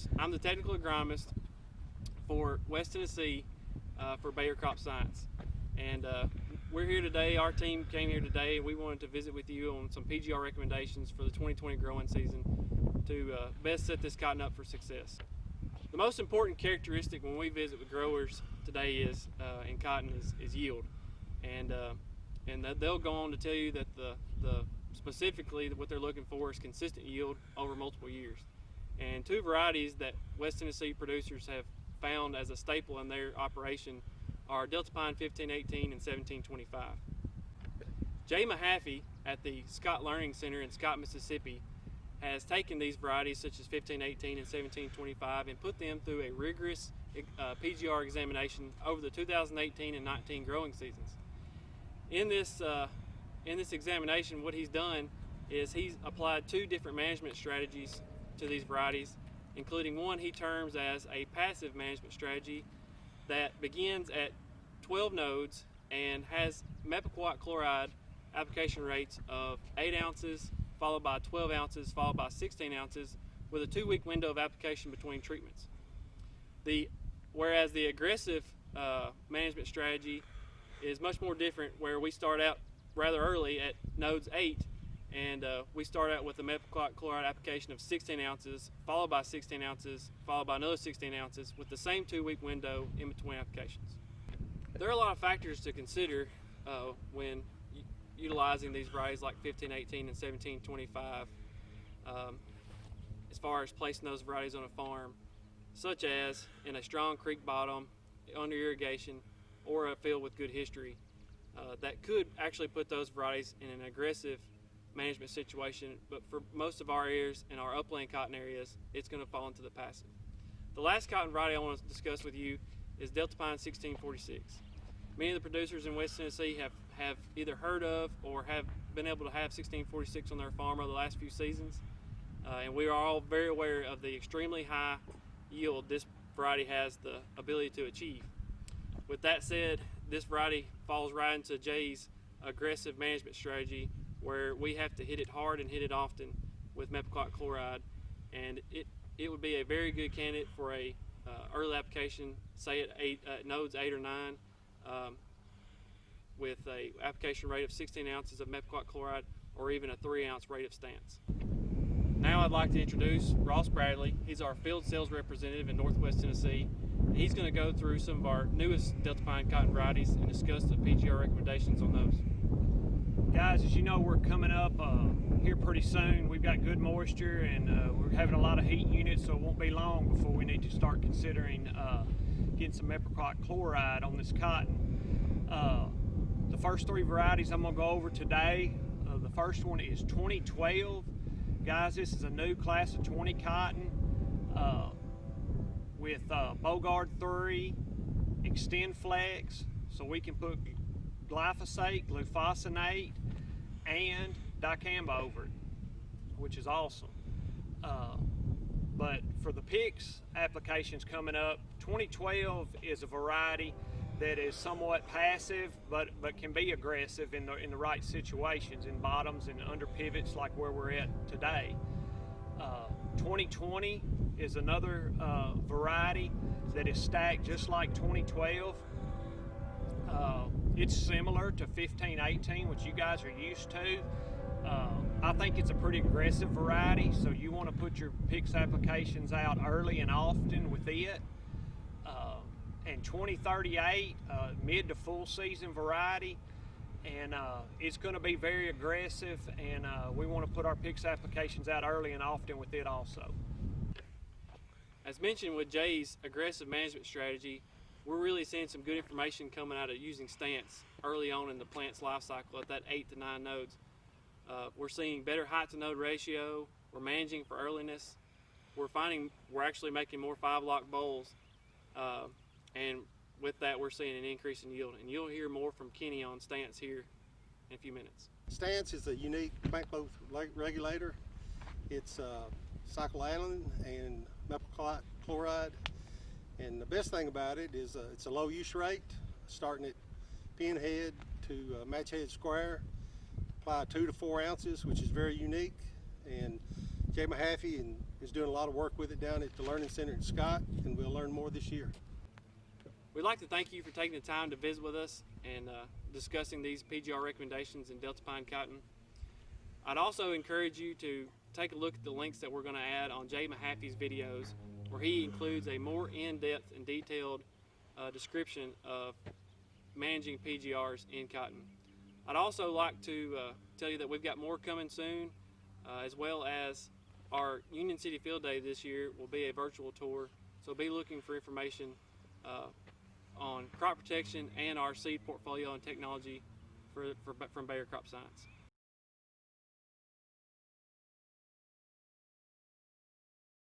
producers. I'm the technical agronomist for West Tennessee for Bayer Crop Science. And we're here today, our team came here today, and we wanted to visit with you on some PGR recommendations for the 2020 growing season to best set this cotton up for success. The most important characteristic when we visit with growers today is in cotton is yield. And they'll go on to tell you that specifically what they're looking for is consistent yield over multiple years. And two varieties that West Tennessee producers have found as a staple in their operation are Deltapine 1518 and 1725. Jay Mahaffey at the Scott Learning Center in Scott, Mississippi has taken these varieties such as 1518 and 1725 and put them through a rigorous PGR examination over the 2018 and 19 growing seasons. In this examination, what he's done is he's applied two different management strategies to these varieties, including one he terms as a passive management strategy that begins at 12 nodes and has mepicquat chloride application rates of 8 ounces, followed by 12 ounces, followed by 16 ounces, with a 2-week window of application between treatments. Whereas the aggressive management strategy is much more different, where we start out rather early at nodes 8, and we start out with a mepicquat chloride application of 16 ounces, followed by 16 ounces, followed by another 16 ounces, with the same 2-week window in between applications. There are a lot of factors to consider when utilizing these varieties like 1518 and 1725 as far as placing those varieties on a farm, such as in a strong creek bottom, under irrigation, or a field with good history. That could actually put those varieties in an aggressive management situation, but for most of our areas in our upland cotton areas, it's going to fall into the passive. The last cotton variety I want to discuss with you is Deltapine 1646. Many of the producers in West Tennessee have either heard of or have been able to have 1646 on their farm over the last few seasons, and we are all very aware of the extremely high yield this variety has the ability to achieve. With that said, this variety falls right into Jay's aggressive management strategy, where we have to hit it hard and hit it often with mepicquat chloride, and it would be a very good candidate for a early application, say at nodes 8 or 9, with a application rate of 16 ounces of mepicquat chloride, or even a 3-ounce rate of stance. Now I'd like to introduce Ross Bradley. He's our field sales representative in Northwest Tennessee. He's going to go through some of our newest Deltapine cotton varieties and discuss the PGR recommendations on those. Guys, as you know, we're coming up here pretty soon. We've got good moisture, and we're having a lot of heat units, so it won't be long before we need to start considering getting some mepicquat chloride on this cotton. The first 3 varieties I'm going to go over today, the first one is 2012. Guys, this is a new class of 20 cotton with Bogard 3, Extend Flex, so we can put glyphosate, glufosinate, and dicamba over it, which is awesome. But for the PICS applications coming up, 2012 is a variety that is somewhat passive, but can be aggressive in the right situations, in bottoms and under pivots like where we're at today. 2020 is another variety that is stacked just like 2012. It's similar to 1518, which you guys are used to. I think it's a pretty aggressive variety, so you want to put your PICS applications out early and often with it. And 2038, mid to full season variety, and it's going to be very aggressive, and we want to put our PICS applications out early and often with it also. As mentioned with Jay's aggressive management strategy, we're really seeing some good information coming out of using stance early on in the plant's life cycle at that 8 to 9 nodes. We're seeing better height to node ratio, we're managing for earliness, we're finding we're actually making more 5-lock bowls, and with that we're seeing an increase in yield. And you'll hear more from Kenny on stance here in a few minutes. Stance is a unique bank growth regulator. It's cycloalin and mepicquat chloride. And the best thing about it is it's a low use rate, starting at pin head to match head square. Apply 2 to 4 ounces, which is very unique. And Jay Mahaffey and is doing a lot of work with it down at the Learning Center at Scott, and we'll learn more this year. We'd like to thank you for taking the time to visit with us and discussing these PGR recommendations in Deltapine cotton. I'd also encourage you to take a look at the links that we're going to add on Jay Mahaffey's videos, where he includes a more in-depth and detailed description of managing PGRs in cotton. I'd also like to tell you that we've got more coming soon, as well as our Union City Field Day this year will be a virtual tour, so be looking for information on crop protection and our seed portfolio and technology from Bayer Crop Science.